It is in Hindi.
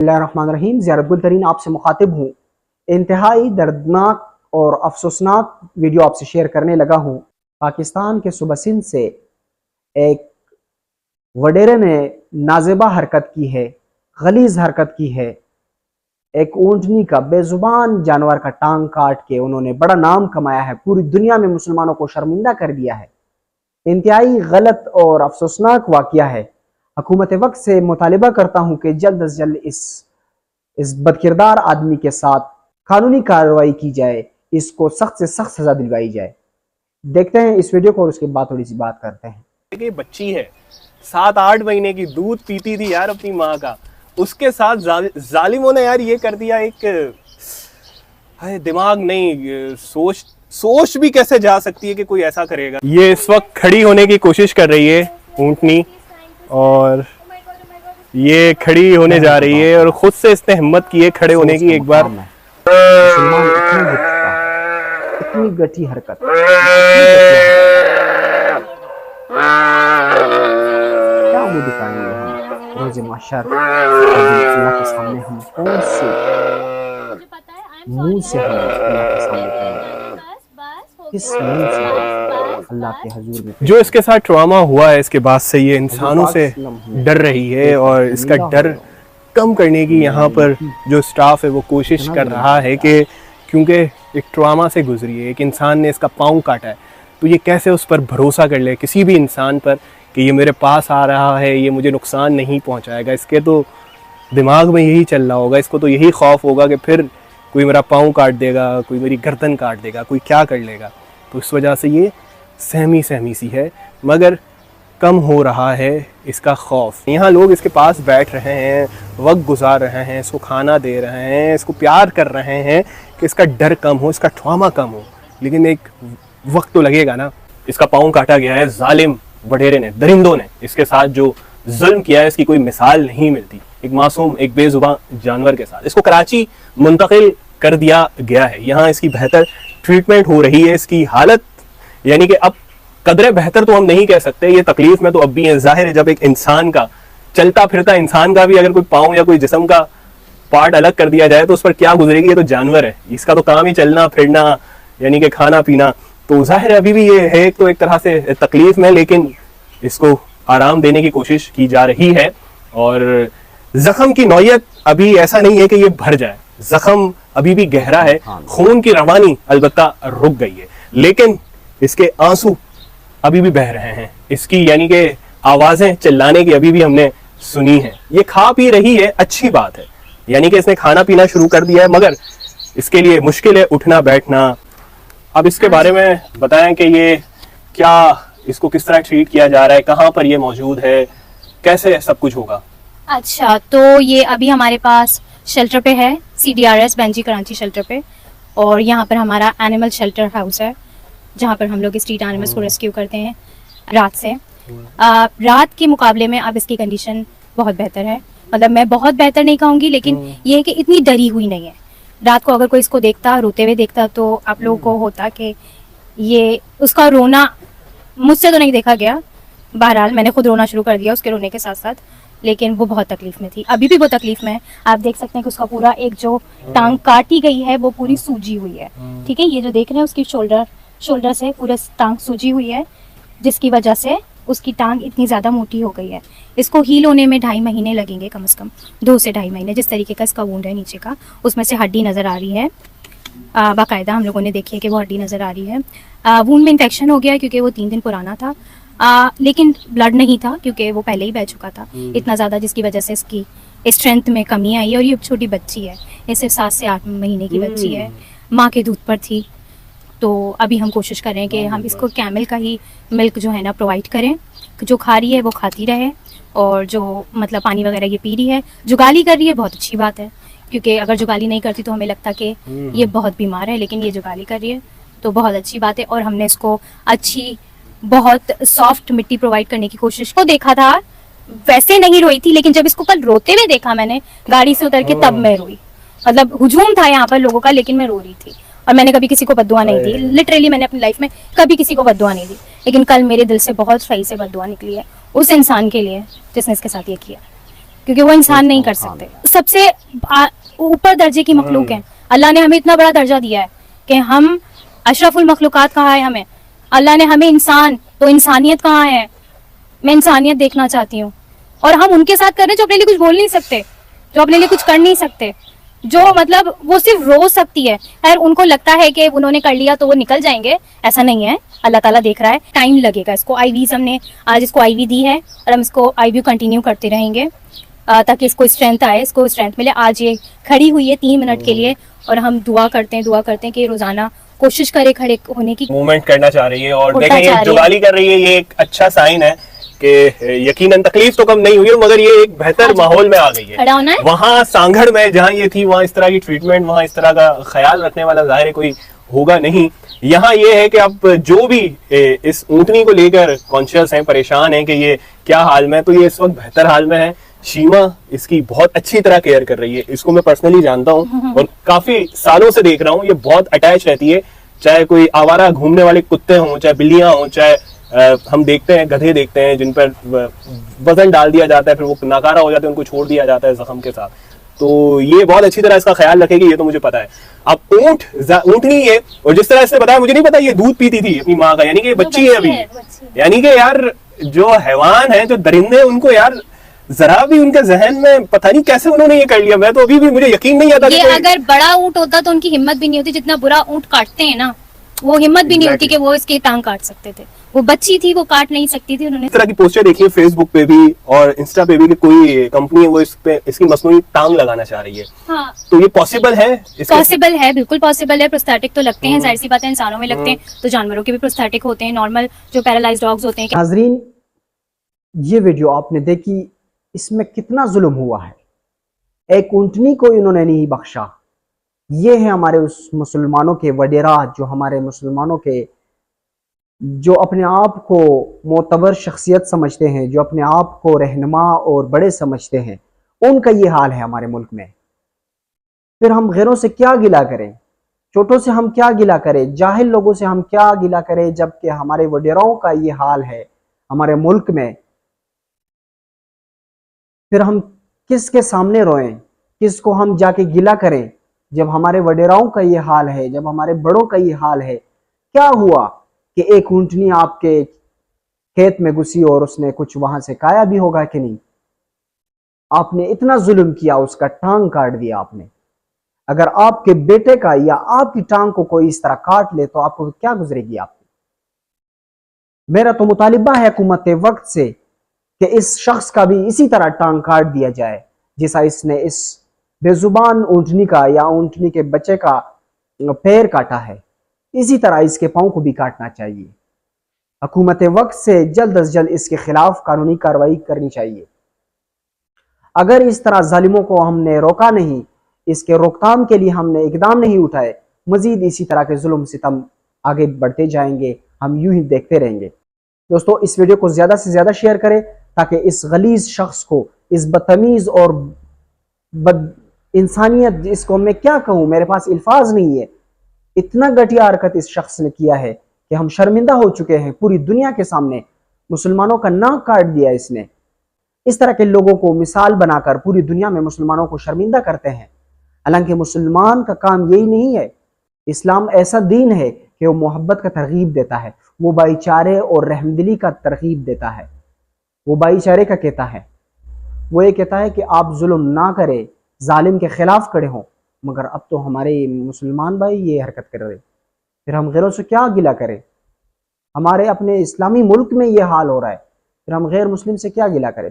बिस्मिल्लाहिर्रहमानिर्रहीम। ज़ियारत गुल तरीन आपसे मुखातिब हूँ। इंतहाई दर्दनाक और अफसोसनाक वीडियो आपसे शेयर करने लगा हूँ। पाकिस्तान के सूबा सिंध से एक वडेरे ने नाजेबा हरकत की है, गलीज हरकत की है। एक ऊँटनी का, बेजुबान जानवर का टांग काट के उन्होंने बड़ा नाम कमाया है, पूरी दुनिया में मुसलमानों को शर्मिंदा कर दिया है। इंतहाई गलत और अफसोसनाक वाक़या है। हुकूमत वक्त से मुतालिबा करता हूँ कि जल्द अज जल्द इस बदकिरदार आदमी के साथ कानूनी कार्रवाई की जाए, इसको सख्त से सख्त सजा दिलवाई जाए। देखते हैं इस वीडियो को और उसके बाद थोड़ी सी बात करते हैं। कि बच्ची है 7-8 महीने की, दूध पीती थी यार अपनी माँ का, उसके साथ जालिमों ने यार ये कर दिया। एक दिमाग नहीं, सोच भी कैसे जा सकती है कि कोई ऐसा करेगा। ये इस वक्त खड़ी होने की कोशिश कर रही है ऊँटनी, और ये खड़ी होने जा रही है और खुद से इसने हिम्मत की है खड़े होने की। एक बार इतनी गठी हरकत, क्या मुंह दिखाएंगे हम रोज महशर अल्लाह के सामने? हम कौन से मुंह से हम अल्लाह के सामने करेंगे? किस मुंह से अल्लाह के हुजूर में? जो इसके साथ ट्रॉमा हुआ है, इसके बाद से ये इंसानों से डर रही है, और इसका डर कम करने की यहाँ पर जो स्टाफ है वो कोशिश कर रहा है कि क्योंकि एक ट्रॉमा से गुजरी है, एक इंसान ने इसका पाँव काटा है, तो ये कैसे उस पर भरोसा कर ले किसी भी इंसान पर कि ये मेरे पास आ रहा है, ये मुझे नुकसान नहीं पहुँचाएगा। इसके तो दिमाग में यही चल रहा होगा, इसको तो यही खौफ होगा कि फिर कोई मेरा पाँव काट देगा, कोई मेरी गर्दन काट देगा, कोई क्या कर लेगा। तो इस वजह से ये सहमी सी है, मगर कम हो रहा है इसका खौफ। यहाँ लोग इसके पास बैठ रहे हैं, वक्त गुजार रहे हैं, इसको खाना दे रहे हैं, इसको प्यार कर रहे हैं कि इसका डर कम हो, इसका ट्रॉमा कम हो। लेकिन एक वक्त तो लगेगा ना। इसका पाँव काटा गया है जालिम वडेरे ने, दरिंदों ने इसके साथ जो जुल्म किया है, इसकी कोई मिसाल नहीं मिलती। एक मासूम, एक बेजुबान जानवर के साथ इसको कराची मुंतकिल कर दिया गया है। यहाँ इसकी बेहतर ट्रीटमेंट हो रही है। इसकी हालत यानी कि अब कदरे बेहतर तो हम नहीं कह सकते, ये तकलीफ में तो अब भी है। जाहिर है जब एक इंसान का, चलता फिरता इंसान का भी अगर कोई पाँव या कोई जिस्म का पार्ट अलग कर दिया जाए तो उस पर क्या गुजरेगी। ये तो जानवर है, इसका तो काम ही चलना फिरना यानी कि खाना पीना। तो जाहिर है अभी भी ये है तो एक तरह से तकलीफ में, लेकिन इसको आराम देने की कोशिश की जा रही है। और जख्म की नौयत अभी ऐसा नहीं है कि ये भर जाए, जख्म अभी भी गहरा है, खून की रवानी अलबत्ता रुक गई है, लेकिन इसके आंसू अभी भी बह रहे हैं। इसकी यानी कि आवाजें चिल्लाने की अभी भी हमने सुनी है। ये खा पी रही है, अच्छी बात है, यानी कि इसने खाना पीना शुरू कर दिया है, मगर इसके लिए मुश्किल है उठना बैठना। अब इसके बारे में बताएं कि ये क्या, इसको किस तरह ट्रीट किया जा रहा है, कहाँ पर ये मौजूद है, कैसे सब कुछ होगा। अच्छा, तो ये अभी हमारे पास शेल्टर पे है, CDRS बेंजी कराची शेल्टर पे, और यहाँ पर हमारा एनिमल शेल्टर हाउस है जहाँ पर हम लोग स्ट्रीट एनिमल्स को रेस्क्यू करते हैं रात से। रात के मुकाबले में अब इसकी कंडीशन बहुत बेहतर है। मतलब मैं बहुत बेहतर नहीं कहूँगी, लेकिन ये है कि इतनी डरी हुई नहीं है। रात को अगर कोई इसको देखता, रोते हुए देखता, तो आप लोगों को होता कि ये उसका रोना मुझसे तो नहीं देखा गया। बहरहाल मैंने खुद रोना शुरू कर दिया उसके रोने के साथ साथ, लेकिन वो बहुत तकलीफ में थी, अभी भी वो तकलीफ में है। आप देख सकते हैं कि उसका पूरा एक जो टांग काटी गई है वो पूरी सूजी हुई है। ठीक है, ये जो देख रहे हैं उसकी शोल्डर से पूरा टांग सूजी हुई है, जिसकी वजह से उसकी टांग इतनी ज़्यादा मोटी हो गई है। इसको हील होने में 2.5 महीने लगेंगे, कम से कम 2 से 2.5 महीने। जिस तरीके का इसका वुंड है नीचे का, उसमें से हड्डी नज़र आ रही है, बाकायदा हम लोगों ने देखी है कि वो हड्डी नज़र आ रही है। वुंड में इन्फेक्शन हो गया क्योंकि वो 3 दिन पुराना था, लेकिन ब्लड नहीं था क्योंकि वो पहले ही बह चुका था इतना ज़्यादा, जिसकी वजह से इसकी स्ट्रेंथ में कमी आई है। और ये छोटी बच्ची है, ये सिर्फ 7 से 8 महीने की बच्ची है, माँ के दूध पर थी। तो अभी हम कोशिश कर रहे हैं कि हम इसको कैमल का ही मिल्क जो है ना प्रोवाइड करें, जो खा रही है वो खाती रहे, और जो मतलब पानी वगैरह ये पी रही है, जुगाली कर रही है, बहुत अच्छी बात है। क्योंकि अगर जुगाली नहीं करती तो हमें लगता कि ये बहुत बीमार है, लेकिन ये जुगाली कर रही है तो बहुत अच्छी बात है। और हमने इसको अच्छी बहुत सॉफ्ट मिट्टी प्रोवाइड करने की कोशिश को देखा था। वैसे नहीं रोई थी, लेकिन जब इसको कल रोते हुए देखा मैंने गाड़ी से उतर के, तब मैं रोई। मतलब हुजूम था यहाँ पर लोगों का, लेकिन मैं रो रही थी। और मैंने कभी किसी को बद्दुआ नहीं दी, लिटरली मैंने अपनी लाइफ में कभी किसी को बद्दुआ नहीं दी, लेकिन कल मेरे दिल से बहुत सही से बद्दुआ निकली है उस इंसान के लिए जिसने इसके साथ ये किया। क्योंकि वो इंसान नहीं कर सकते। सबसे ऊपर दर्जे की मखलूक है। अल्लाह ने हमें इतना बड़ा दर्जा दिया है कि हम अशरफुल मखलूकात कहा है हमें। अल्लाह ने हमें इंसान, तो इंसानियत कहाँ है? मैं इंसानियत देखना चाहती हूँ। और हम उनके साथ कर रहे हैं जो अपने लिए कुछ बोल नहीं सकते, जो अपने लिए कुछ कर नहीं सकते, जो मतलब वो सिर्फ रो सकती है। खैर उनको लगता है कि उन्होंने कर लिया तो वो निकल जाएंगे, ऐसा नहीं है। अल्लाह ताला देख रहा है, टाइम लगेगा इसको। आईवीज हमने आज इसको आईवी दी है और हम इसको आईवी कंटिन्यू करते रहेंगे ताकि इसको स्ट्रेंथ आए, इसको स्ट्रेंथ मिले। आज ये खड़ी हुई है 3 मिनट के लिए और हम दुआ करते हैं कि रोजाना कोशिश करे खड़े होने की। मूवमेंट करना चाह रही है और उल्टा देखें ये चाह रही है। जुगाली कर रही है, ये एक अच्छा साइन है कि यकीनन तकलीफ तो कम नहीं हुई है, मगर ये एक बेहतर माहौल में आ गई है। खड़ा होना है। वहाँ सांगड़ में जहाँ ये थी वहाँ इस तरह की ट्रीटमेंट, वहाँ इस तरह का ख्याल रखने वाला जाहिर है कोई होगा नहीं। यहाँ ये है कि अब जो भी इस ऊँटनी को लेकर कॉन्शियस हैं, परेशान हैं कि ये क्या हाल में, तो ये इस वक्त बेहतर हाल में है। शीमा इसकी बहुत अच्छी तरह केयर कर रही है, इसको मैं पर्सनली जानता हूँ और काफी सालों से देख रहा हूँ। ये बहुत अटैच रहती है, चाहे कोई आवारा घूमने वाले कुत्ते हों, चाहे बिल्लियां हों, चाहे हम देखते हैं गधे देखते हैं जिन पर वजन डाल दिया जाता है, फिर वो नाकारा हो जाते हैं, उनको छोड़ दिया जाता है जख्म के साथ। तो ये बहुत अच्छी तरह इसका ख्याल रखेगी, ये तो मुझे पता है। अब ऊँटनी है और जिस तरह इसने बताया, मुझे नहीं पता ये दूध पीती थी अपनी माँ का, यानी कि बच्ची है अभी। यानी कि यार जो हैवान है, जो दरिंदे, उनको यार जरा भी उनके जहन में पता नहीं कैसे उन्होंने ये कर लिया। मैं तो अभी भी मुझे यकीन नहीं आता। ये अगर बड़ा ऊँट होता तो उनकी हिम्मत भी नहीं होती, जितना बुरा ऊँट काटते हैं ना, वो हिम्मत भी नहीं होती कि वो इसकी टांग काट सकते थे। वो बच्ची थी, वो काट नहीं सकती थी। उन्होंने इस तरह की पोस्टर देखी है फेसबुक पे भी और इंस्टा पे भी कि कोई कंपनी है वो इस पे इसकी मसनूई टांग लगाना चाह रही है। हाँ, तो ये पॉसिबल है? पॉसिबल है, बिल्कुल पॉसिबल है। प्रोस्थेटिक तो लगते हैं, जाहिर सी बात है, इंसानों में लगते हैं तो जानवरों के भी प्रोस्थेटिक होते हैं, नॉर्मल जो पैरालाइज्ड डॉग्स होते हैं। नाजरीन, ये वीडियो आपने देखी, इसमें कितना जुल्म हुआ है। एक ऊँटनी को इन्होंने नहीं बख्शा। ये है हमारे उस मुसलमानों के वडेरा, जो हमारे मुसलमानों के जो अपने आप को मोतबर शख्सियत समझते हैं, जो अपने आप को रहनुमा और बड़े समझते हैं, उनका ये हाल है हमारे मुल्क में। फिर हम गैरों से क्या गिला करें, छोटों से हम क्या गिला करें, जाहिल लोगों से हम क्या गिला करें, जबकि हमारे वडेराओं का ये हाल है हमारे मुल्क में। फिर हम किसके सामने रोएं, किसको हम जाके गिला करें, जब हमारे वडेराओं का ये हाल है, जब हमारे बड़ों का ये हाल है। क्या हुआ कि एक ऊँटनी आपके खेत में घुसी और उसने कुछ वहां से खाया भी होगा कि नहीं? आपने इतना जुल्म किया, उसका टांग काट दिया आपने। अगर आपके बेटे का या आपकी टांग को कोई इस तरह काट ले तो आपको क्या गुजरेगी आपकी? मेरा तो मुतालिबा है हुकूमत वक्त से कि इस शख्स का भी इसी तरह टांग काट दिया जाए, जैसा इसने इस बेजुबान ऊँटनी का या ऊँटनी के बच्चे का पैर काटा है, इसी तरह इसके पाँव को भी काटना चाहिए। हुकूमत वक्त से जल्द अज जल्द इसके खिलाफ कानूनी कार्रवाई करनी चाहिए। अगर इस तरह जालिमों को हमने रोका नहीं, इसके रोकथाम के लिए हमने इकदाम नहीं उठाए, मजीद इसी तरह के जुल्म सितम आगे बढ़ते जाएंगे, हम यूं ही देखते रहेंगे। दोस्तों, इस वीडियो को ज़्यादा से ज़्यादा शेयर करें ताकि इस गलीज शख्स को, इस बदतमीज़ और बद इंसानियत, इसको मैं क्या कहूँ, मेरे पास अल्फाज नहीं है, इतना घटिया हरकत इस शख्स ने किया है कि हम शर्मिंदा हो चुके हैं। पूरी दुनिया के सामने मुसलमानों का नाक काट दिया इसने। इस तरह के लोगों को मिसाल बनाकर पूरी दुनिया में मुसलमानों को शर्मिंदा करते हैं। हालांकि मुसलमान का काम यही नहीं है। इस्लाम ऐसा दीन है कि वो मोहब्बत का तरगीब देता है, वो भाईचारे और रहमदिली का तरगीब देता है, वो भाईचारे का कहता है। वो ये कहता है कि आप जुल्म ना करें, जालिम के खिलाफ खड़े हों। मगर अब तो हमारे मुसलमान भाई ये हरकत कर रहे, फिर हम गैरों से क्या गिला करें? हमारे अपने इस्लामी मुल्क में ये हाल हो रहा है, फिर हम गैर मुस्लिम से क्या गिला करें?